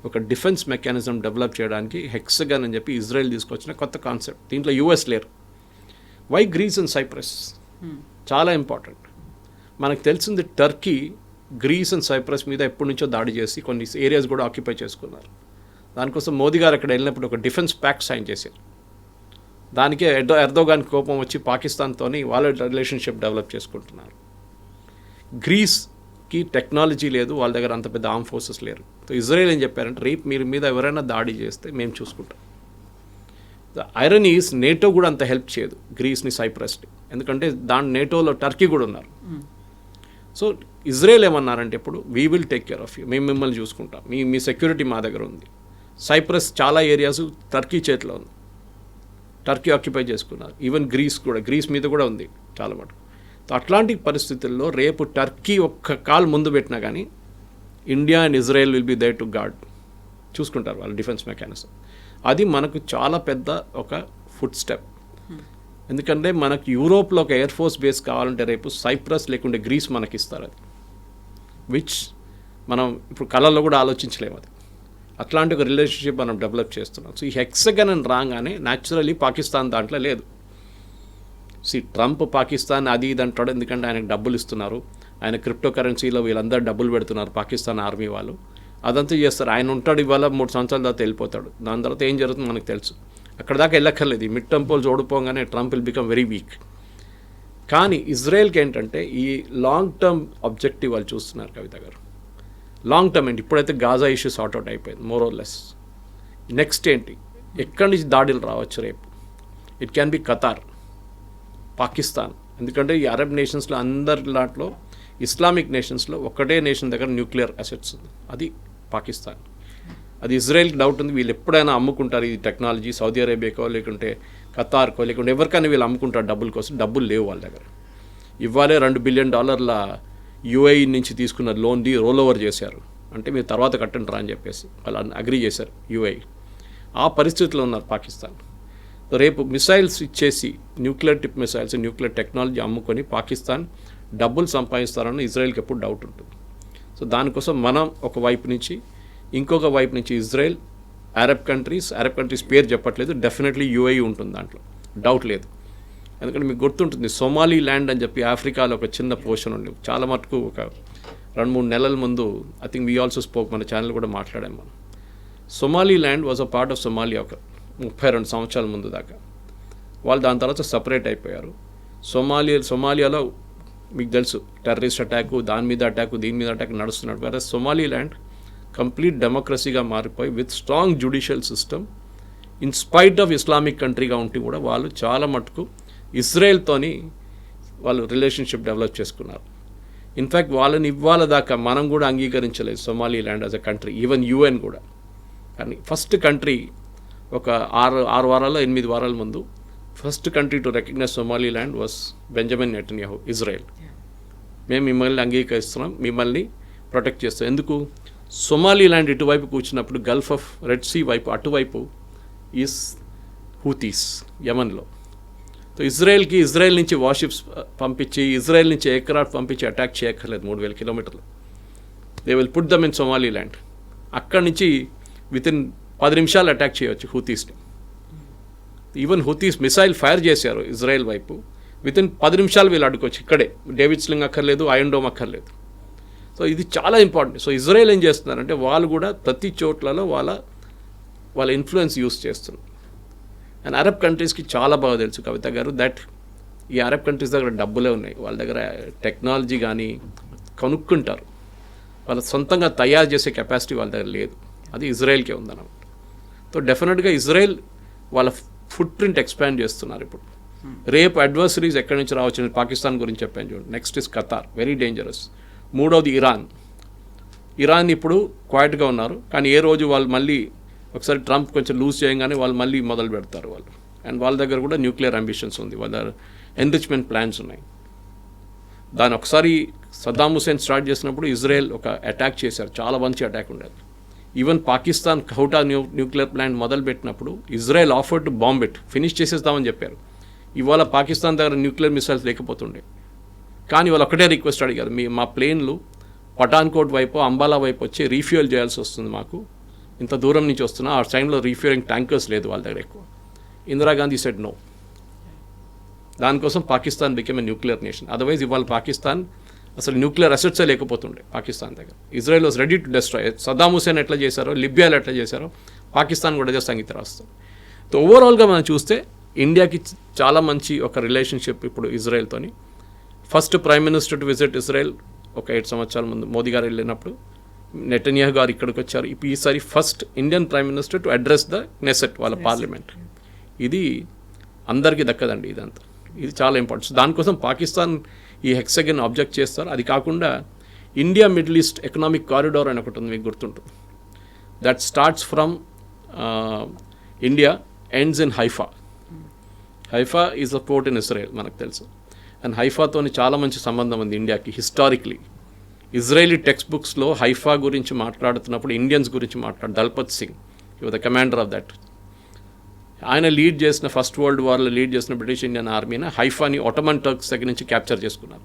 Speaker 3: ఒక డిఫెన్స్ మెకానిజం డెవలప్ చేయడానికి హెక్సగాన్ అని చెప్పి ఇజ్రాయెల్ తీసుకొచ్చిన కొత్త కాన్సెప్ట్. దీంట్లో యూఎస్ లేరు. Why Greece and Cyprus? చాలా ఇంపార్టెంట్. మనకు తెలిసింది టర్కీ గ్రీస్ అండ్ సైప్రస్ మీద ఎప్పటి నుంచో దాడి చేసి కొన్ని ఏరియాస్ కూడా ఆక్యుపై చేసుకున్నారు. దానికోసం మోదీ గారు అక్కడ వెళ్ళినప్పుడు ఒక డిఫెన్స్ ప్యాక్ట్ సైన్ చేశారు. దానికే ఎర్దోగాన్ కోపం వచ్చి పాకిస్తాన్తోని వాళ్ళ రిలేషన్షిప్ డెవలప్ చేసుకుంటున్నారు. గ్రీస్కి టెక్నాలజీ లేదు, వాళ్ళ దగ్గర అంత పెద్ద ఆర్మ్ ఫోర్సెస్ లేరు. సో ఇజ్రాయెల్ ఏం చెప్పారంటే రేపు మీరు మీద ఎవరైనా దాడి చేస్తే మేము చూసుకుంటాం. ద ఐరన్ ఈస్ నేటో కూడా అంత హెల్ప్ చేయదు గ్రీస్ని, సైప్రస్ని, ఎందుకంటే నేటోలో టర్కీ కూడా ఉన్నారు. సో ఇజ్రాయెల్ ఏమన్నారంటే ఇప్పుడు we will take care of you, మేము మిమ్మల్ని చూసుకుంటాం, మీ సెక్యూరిటీ మా దగ్గర ఉంది. సైప్రస్ చాలా ఏరియాస్ టర్కీ చేతిలో ఉంది, టర్కీ ఆక్యుపై చేసుకున్నారు. ఈవెన్ గ్రీస్ మీద కూడా ఉంది చాలా మటుకు. సో అట్లాంటి పరిస్థితుల్లో రేపు టర్కీ ఒక్క కాల్ ముందు పెట్టినా కానీ India and Israel will be there to guard, చూసుకుంటారు వాళ్ళ డిఫెన్స్ మెకానిజం. అది మనకు చాలా పెద్ద ఒక ఫుట్ స్టెప్. ఎందుకంటే మనకు యూరోప్లో ఒక ఎయిర్ ఫోర్స్ బేస్ కావాలంటే రేపు సైప్రస్ లేకుంటే గ్రీస్ మనకి ఇస్తారు. అది విచ్ మనం ఇప్పుడు కళల్లో కూడా ఆలోచించలేము. అది అట్లాంటి ఒక రిలేషన్షిప్ మనం డెవలప్ చేస్తున్నాం. సో ఈ హెక్సగాన్ అని రాగానే న్యాచురలీ పాకిస్తాన్ దాంట్లో లేదు. ట్రంప్ పాకిస్తాన్ అది ఇది అంటాడు, ఎందుకంటే ఆయనకు డబ్బులు ఇస్తున్నారు, ఆయన క్రిప్టో కరెన్సీలో వీళ్ళందరూ డబ్బులు పెడుతున్నారు పాకిస్తాన్ ఆర్మీ వాళ్ళు, అదంతా చేస్తారు. ఆయన ఉంటాడు, ఇవాళ 3 సంవత్సరాల తర్వాత వెళ్ళిపోతాడు. దాని తర్వాత ఏం జరుగుతుందో మనకు తెలుసు. అక్కడ దాకా వెళ్ళక్కర్లేదు. ఈ మిడ్ టర్మ్ పోల్స్ ఓడిపోగానే Trump will become very weak. కానీ ఇజ్రాయెల్కి ఏంటంటే ఈ లాంగ్ టర్మ్ ఆబ్జెక్టివ్ వాళ్ళు చూస్తున్నారు. కవిత గారు, లాంగ్ టర్మ్ ఏంటి? ఇప్పుడైతే గాజా ఇష్యూ సార్ట్అవుట్ అయిపోయింది మోర్ ఆర్ లెస్. నెక్స్ట్ ఏంటి? ఎక్కడి నుంచి దాడులు రావచ్చు రేపు? It can be Qatar, Pakistan. ఎందుకంటే ఈ అరబ్ నేషన్స్లో అందరిలాట్లో ఇస్లామిక్ నేషన్స్లో ఒకటే నేషన్ దగ్గర న్యూక్లియర్ అసెట్స్ ఉంది, అది పాకిస్తాన్. అది ఇజ్రాయెల్కి డౌట్ ఉంది, వీళ్ళు ఎప్పుడైనా అమ్ముకుంటారు ఈ టెక్నాలజీ, సౌదీ అరేబియాకో లేకుంటే ఖతార్కో లేకుంటే ఎవరికైనా వీళ్ళు అమ్ముకుంటారు డబ్బుల కోసం. డబ్బులు లేవు వాళ్ళ దగ్గర. ఇవ్వాలే $2 బిలియన్ యుఏఈ నుంచి తీసుకున్న లోన్ది రోల్ ఓవర్ చేశారు, అంటే మీరు తర్వాత కట్టండి రా అని చెప్పేసి వాళ్ళు అగ్రీ చేశారు యుఏఈ. ఆ పరిస్థితిలో ఉన్నారు పాకిస్తాన్. రేపు మిసైల్స్ ఇచ్చేసి nuclear tip missiles, nuclear technology అమ్ముకొని పాకిస్తాన్ డబ్బులు సంపాదిస్తారని ఇజ్రాయెల్కి ఎప్పుడు డౌట్ ఉంటుంది. సో దానికోసం మనం ఒక వైపు నుంచి, ఇంకొక వైపు నుంచి ఇజ్రాయెల్, అరబ్ కంట్రీస్ పేరు చెప్పట్లేదు, డెఫినెట్లీ యుఏఈ ఉంటుంది దాంట్లో, డౌట్ లేదు. ఎందుకంటే మీకు గుర్తుంటుంది సొమాలీ ల్యాండ్ అని చెప్పి ఆఫ్రికాలో ఒక చిన్న పోర్షన్ ఉంది. చాలా మటుకు ఒక 2-3 నెలల ముందు I think we also spoke, మన ఛానల్ కూడా మాట్లాడాం మనం. Somaliland was a part of Somalia ఒక 32 సంవత్సరాల ముందు దాకా. వాళ్ళు దాని తర్వాత సపరేట్ అయిపోయారు. సొమాలియాలో మీకు తెలుసు టెర్రరిస్ట్ అటాక్, దాని మీద అటాక్, దీని మీద అటాక్ నడుస్తున్నాడు. వేరే సొమాలీ ల్యాండ్ కంప్లీట్ డెమోక్రసీగా మారిపోయి with strong judicial system in spite of Islamic కంట్రీగా ఉంటే కూడా వాళ్ళు చాలా మటుకు ఇజ్రాయెల్తోని వాళ్ళు రిలేషన్షిప్ డెవలప్ చేసుకున్నారు. ఇన్ఫ్యాక్ట్ వాళ్ళని ఇవ్వాల దాకా మనం కూడా అంగీకరించలేదు Somaliland as a country, even UN కూడా. కానీ ఫస్ట్ కంట్రీ ఒక 6 వారాలు 8 వారాల ముందు first country to recognize Somaliland was Benjamin Netanyahu, Israel. మేము మిమ్మల్ని అంగీకరిస్తున్నాం, మిమ్మల్ని ప్రొటెక్ట్ చేస్తాం. ఎందుకు? సొమాలీ ల్యాండ్ ఇటువైపు కూర్చున్నప్పుడు గల్ఫ్ ఆఫ్ రెడ్ సీ వైపు అటువైపు ఈస్ హూతీస్ యమన్లో. సో ఇజ్రాయెల్ నుంచి వార్షిప్స్ పంపించి, ఇజ్రాయెల్ నుంచి ఎయిర్క్రాఫ్ట్ పంపించి అటాక్ చేయక్కర్లేదు 3000 కిలోమీటర్లు. They will put them in Somaliland. అక్కడి నుంచి వితిన్ 10 నిమిషాలు అటాక్ చేయవచ్చు హూతీస్ని. ఈవెన్ హూతీస్ మిసైల్ ఫైర్ చేశారు ఇజ్రాయెల్ వైపు, వితిన్ 10 నిమిషాలు వీళ్ళు అడ్డుకోవచ్చు. ఇక్కడే డేవిడ్ స్లింగ్ అక్కర్లేదు, ఐరన్ డోమ్ అక్కర్లేదు. సో ఇది చాలా ఇంపార్టెంట్. సో ఇజ్రాయెల్ ఏం చేస్తున్నారంటే వాళ్ళు కూడా ప్రతి చోట్లలో వాళ్ళ ఇన్ఫ్లుయెన్స్ యూస్ చేస్తున్నారు. అండ్ అరబ్ కంట్రీస్కి చాలా బాగా తెలుసు కవిత గారు దట్ ఈ అరబ్ కంట్రీస్ దగ్గర డబ్బులే ఉన్నాయి, వాళ్ళ దగ్గర టెక్నాలజీ కానీ కనుక్కుంటారు, వాళ్ళ సొంతంగా తయారు చేసే కెపాసిటీ వాళ్ళ దగ్గర లేదు. అది ఇజ్రాయెల్కే ఉందన్నమాట. సో డెఫినెట్గా ఇజ్రాయెల్ వాళ్ళ ఫుట్ ప్రింట్ ఎక్స్పాండ్ చేస్తున్నారు ఇప్పుడు. రేపు అడ్వర్సరీస్ ఎక్కడి నుంచి రావచ్చు, పాకిస్తాన్ గురించి చెప్పాను చూడండి. Next is Qatar, very dangerous. మూడవది ఇరాన్ ఇప్పుడు క్వైట్గా ఉన్నారు, కానీ ఏ రోజు వాళ్ళు మళ్ళీ ఒకసారి ట్రంప్ కొంచెం లూజ్ చేయగానే వాళ్ళు మళ్ళీ మొదలు పెడతారు వాళ్ళు. అండ్ వాళ్ళ దగ్గర కూడా న్యూక్లియర్ అంబిషన్స్ ఉంది, వాళ్ళ ఎన్రిచ్మెంట్ ప్లాన్స్ ఉన్నాయి. దాని ఒకసారి సద్దాం హుసేన్ స్టార్ట్ చేసినప్పుడు ఇజ్రాయెల్ ఒక అటాక్ చేశారు, చాలా మంచి అటాక్ ఉండేది. Even Pakistan Kahuta nuclear plant మొదలుపెట్టినప్పుడు Israel offer to bomb it, finish చేసేస్తామని చెప్పారు. ఇవాళ పాకిస్తాన్ దగ్గర న్యూక్లియర్ మిసైల్స్ లేకపోతుండే, కానీ వాళ్ళు ఒకటే రిక్వెస్ట్ అడిగారు, మా ప్లేన్లు పఠాన్కోట్ వైపు అంబాలా వైపు వచ్చి రీఫ్యూయల్ చేయాల్సి వస్తుంది, మాకు ఇంత దూరం నుంచి వస్తున్నా, ఆ టైంలో రీఫ్యూయలింగ్ ట్యాంకర్స్ లేదు వాళ్ళ దగ్గర ఎక్కువ. Indira Gandhi said no. దానికోసం Pakistan became a nuclear nation. Otherwise ఇవాళ పాకిస్తాన్ అసలు న్యూక్లియర్ అసెట్సే లేకపోతుండే పాకిస్తాన్ దగ్గర. Israel was ready to destroy. Saddam Hussain ఎట్లా చేశారో, లిబియాలో ఎట్లా చేశారో, పాకిస్తాన్ కూడా చేస్తే సంగీత రాస్తాం. సో ఓవరాల్గా మనం చూస్తే ఇండియాకి చాలా మంచి ఒక రిలేషన్షిప్ ఇప్పుడు ఇజ్రాయెల్తోని. First prime minister to visit Israel ఒక 7 సంవత్సరాల ముందు మోదీ గారు వెళ్ళినప్పుడు, నెతన్యాహు గారు ఇక్కడికి వచ్చారు. ఇప్పుడు ఈసారి first Indian prime minister to address the Knesset, వాళ్ళ పార్లమెంట్. ఇది అందరికీ దక్కదండి ఇదంతా, ఇది చాలా ఇంపార్టెంట్. దానికోసం పాకిస్తాన్ ఈ హెక్సగన్ ఆబ్జెక్ట్ చేస్తారు. అది కాకుండా India Middle East economic corridor అని ఒకటి ఉంది, మీకు గుర్తుంటుంది. That starts from India, ends in Haifa. Haifa is a port in Israel, మనకు తెలుసు. అండ్ హైఫాతోని చాలా మంచి సంబంధం ఉంది ఇండియాకి హిస్టారిక్లీ. ఇజ్రాయలీ టెక్స్ట్ బుక్స్లో హైఫా గురించి మాట్లాడుతున్నప్పుడు ఇండియన్స్ గురించి Dalpat Singh, you the commander of that. ఆయన లీడ్ చేసిన ఫస్ట్ వరల్డ్ వార్లో లీడ్ చేసిన బ్రిటిష్ ఇండియన్ ఆర్మీని హైఫాని ఒటమన్ టర్క్స్ దగ్గర నుంచి క్యాప్చర్ చేసుకున్నారు.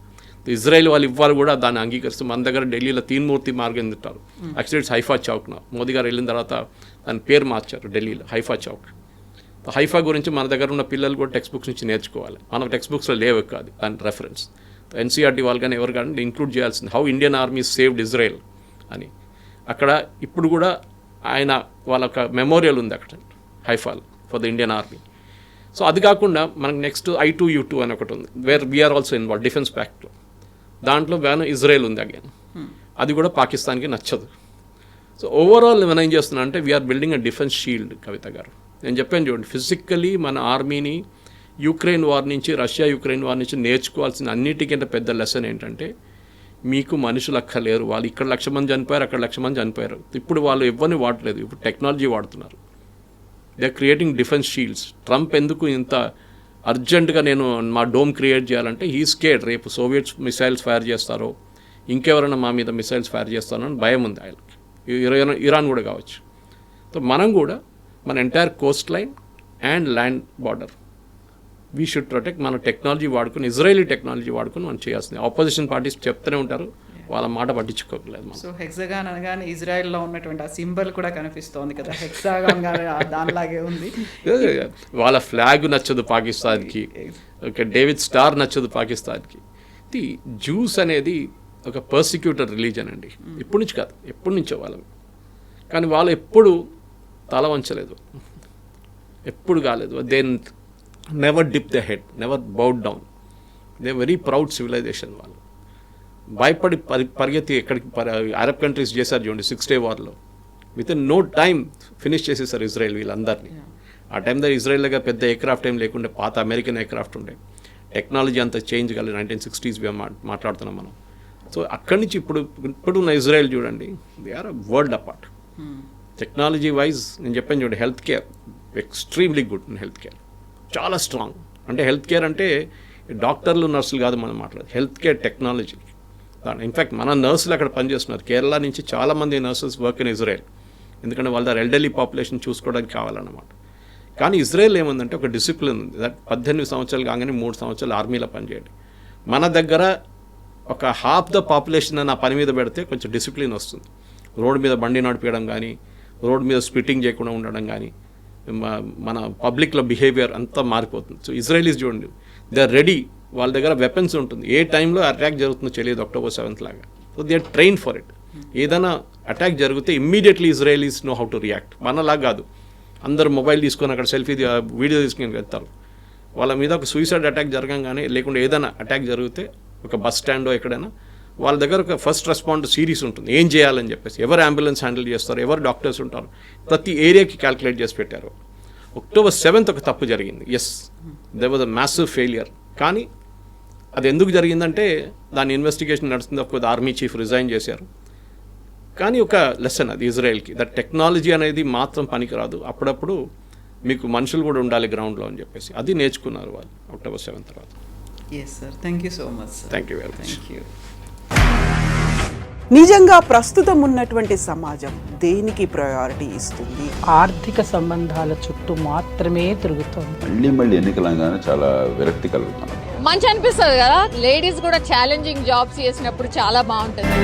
Speaker 3: ఇజ్రాయెల్ వాళ్ళు ఇవ్వాలి కూడా దాన్ని అంగీకరిస్తూ మన దగ్గర ఢిల్లీలో తీన్మూర్తి మార్గం తింటారు. Actually it's Haifa Chowk. Modi గారు వెళ్ళిన తర్వాత దాని పేరు మార్చారు ఢిల్లీలో, హైఫా చౌక్. హైఫా గురించి మన దగ్గర ఉన్న పిల్లలు కూడా టెక్స్ట్ బుక్స్ నుంచి నేర్చుకోవాలి. మన టెక్స్ట్ బుక్స్లో లేవు కాదు దాని రెఫరెన్స్. ఎన్సీఆర్టీ వాళ్ళు కానీ ఎవరు కానీ ఇంక్లూడ్ చేయాల్సింది, how Indian army saved Israel అని. అక్కడ ఇప్పుడు కూడా ఆయన వాళ్ళ మెమోరియల్ ఉంది అక్కడ హైఫాలో for the Indian army. So అది కాకుండా మనకు నెక్స్ట్ I2U2 అని ఒకటి ఉంది, where we are also involve defence ప్యాక్ట్లో. దాంట్లో వేరే ఇజ్రాయెల్ ఉంది అగైన్, అది కూడా పాకిస్తాన్కి నచ్చదు. సో ఓవరాల్ మనం ఏం చేస్తున్నాం అంటే we are building a defence shield. Kavitha garu నేను చెప్పాను చూడండి, ఫిజికల్లీ మన ఆర్మీని యుక్రెయిన్ వార్ నుంచి, రష్యా యుక్రెయిన్ వార్ నుంచి నేర్చుకోవాల్సిన అన్నిటికంటే పెద్ద లెసన్ ఏంటంటే మీకు మనుషులు అక్కర్లేరు. వాళ్ళు ఇక్కడ 1,00,000 మంది చనిపోయారు, అక్కడ 1,00,000 మంది చనిపోయారు. ఇప్పుడు వాళ్ళు ఎవరిని వాడలేదు, ఇప్పుడు టెక్నాలజీ వాడుతున్నారు. They are creating defence shields. Trump ఎందుకు ఇంత అర్జెంటుగా నేను మా డోమ్ క్రియేట్ చేయాలంటే హీ స్కేర్డ్, రేపు సోవియట్స్ మిసైల్స్ ఫైర్ చేస్తారో, ఇంకెవరైనా మా మీద మిసైల్స్ ఫైర్ చేస్తారో అని భయం ఉంది ఆయనకి. ఇరాన్ కూడా కావచ్చు. సో మనం కూడా మన entire Coast line and land border we should protect. మన టెక్నాలజీ వాడుకుని, ఇజ్రాయలీ టెక్నాలజీ వాడుకుని మనం చేయాల్సింది. ఆపోజిషన్ పార్టీస్ చెప్తూనే ఉంటారు, వాళ్ళ మాట పట్టించుకోలేదు మనం.
Speaker 2: సో హెక్సాగాన్ అనగానే ఇజ్రాయెల్లో ఉన్నటువంటి ఆ సింబల్ కూడా కనిపిస్తోంది కదా, హెక్సాగాన్ దానిలాగే ఉంది.
Speaker 3: వాళ్ళ ఫ్లాగ్ నచ్చదు పాకిస్తాన్కి, ఒక డేవిడ్ స్టార్ నచ్చదు పాకిస్తాన్కి. ఇది జ్యూస్ అనేది ఒక పర్సిక్యూటర్ రిలీజన్ అండి, ఇప్పటి నుంచి కాదు, ఎప్పటి నుంచో వాళ్ళవి. కానీ వాళ్ళు ఎప్పుడు తల వంచలేదు, ఎప్పుడు కాలేదు. They never dip the head, never bowed down. They very proud civilisation. వాళ్ళు భయపడి పరిగెత్తి ఎక్కడికి అరబ్ కంట్రీస్ చేశారు చూడండి 6 Day వార్లో. With in no time finish చేసేసారు ఇజ్రాయెల్ వీళ్ళందరినీ. ఆ టైం దగ్గర ఇజ్రాయెల్ దగ్గర పెద్ద ఎయిర్క్రాఫ్ట్ ఏం లేకుండే, పాత అమెరికన్ ఎయిర్క్రాఫ్ట్ ఉండే. టెక్నాలజీ అంతా చేంజ్ కాలేదు, 1960s మాట్లాడుతున్నాం మనం. సో అక్కడి నుంచి ఇప్పుడున్న ఇజ్రాయెల్ చూడండి, they are a world apart. Technology wise నేను చెప్పాను చూడండి, health care extremely good in health care, చాలా స్ట్రాంగ్. అంటే హెల్త్ కేర్ అంటే డాక్టర్లు నర్సులు కాదు మనం మాట్లాడదు, హెల్త్ కేర్ టెక్నాలజీ. ఇన్ఫ్యాక్ట్ మన నర్సులు అక్కడ పనిచేస్తున్నారు. కేరళ నుంచి చాలామంది నర్సెస్ వర్క్ ఇన్ ఇజ్రాయెల్, ఎందుకంటే వాళ్ళ దగ్గర ఎల్డర్లీ పాపులేషన్ చూసుకోవడానికి కావాలన్నమాట. కానీ ఇజ్రాయెల్ ఏముందంటే ఒక డిసిప్లిన్ ఉంది. 18 సంవత్సరాలు కాగానే 3 సంవత్సరాలు ఆర్మీలో పనిచేయండి. మన దగ్గర ఒక హాఫ్ ద పాపులేషన్ అని ఆ పని మీద పెడితే కొంచెం డిసిప్లిన్ వస్తుంది. రోడ్డు మీద బండి నడిపించడం కానీ, రోడ్డు మీద స్పిట్టింగ్ చేయకుండా ఉండడం కానీ, మన పబ్లిక్లో బిహేవియర్ అంతా మారిపోతుంది. సో ఇజ్రాయలీస్ చూడండి, దే ఆర్ రెడీ వాళ్ళ దగ్గర వెపన్స్ ఉంటుంది, ఏ టైంలో అటాక్ జరుగుతుందో తెలియదు October 7th లాగా. So they are train for it. ఏదైనా అటాక్ జరిగితే immediately Israelis know how to react. మనలా కాదు, అందరు మొబైల్ తీసుకొని అక్కడ సెల్ఫీ వీడియో తీసుకొని వెళ్తారు. వాళ్ళ మీద ఒక సూసైడ్ అటాక్ జరగంగానే, లేకుంటే ఏదైనా అటాక్ జరిగితే ఒక బస్ స్టాండో ఎక్కడైనా, వాళ్ళ దగ్గర ఒక ఫస్ట్ రెస్పాండ్ సిరీస్ ఉంటుంది, ఏం చేయాలని చెప్పేసి. ఎవరు అంబులెన్స్ హ్యాండిల్ చేస్తారు, ఎవరు డాక్టర్స్ ఉంటారు, ప్రతి ఏరియాకి క్యాల్కులేట్ చేసి పెట్టారు. October 7th ఒక తప్పు జరిగింది. Yes, there was a massive failure. కానీ అది ఎందుకు జరిగిందంటే దాని ఇన్వెస్టిగేషన్ నడుస్తుంది. ఒక ఆర్మీ చీఫ్ రిజైన్ చేశారు. కానీ ఒక లెసన్ అది ఇజ్రాయెల్కి, దట్ టెక్నాలజీ అనేది మాత్రం పనికిరాదు, అప్పుడప్పుడు మీకు మనుషులు కూడా ఉండాలి గ్రౌండ్లో అని చెప్పేసి అది నేర్చుకున్నారు వాళ్ళు October 7th తర్వాత.
Speaker 2: Yes sir, thank you so much sir.
Speaker 3: Thank you very much.
Speaker 2: Thank you.
Speaker 4: నిజంగా ప్రస్తుతం ఉన్నటువంటి సమాజం దేనికి ప్రయారిటీ ఇస్తుంది?
Speaker 5: ఆర్థిక సంబంధాల చుట్టూ మాత్రమే తిరుగుతోంది.
Speaker 6: మళ్ళీ ఎన్నికలంగానే చాలా విరక్తి కలుగుతున్నాం.
Speaker 7: మంచి అనిపిస్తుంది కదా, లేడీస్ కూడా ఛాలెంజింగ్ జాబ్స్ చేసినప్పుడు చాలా బాగుంటుంది.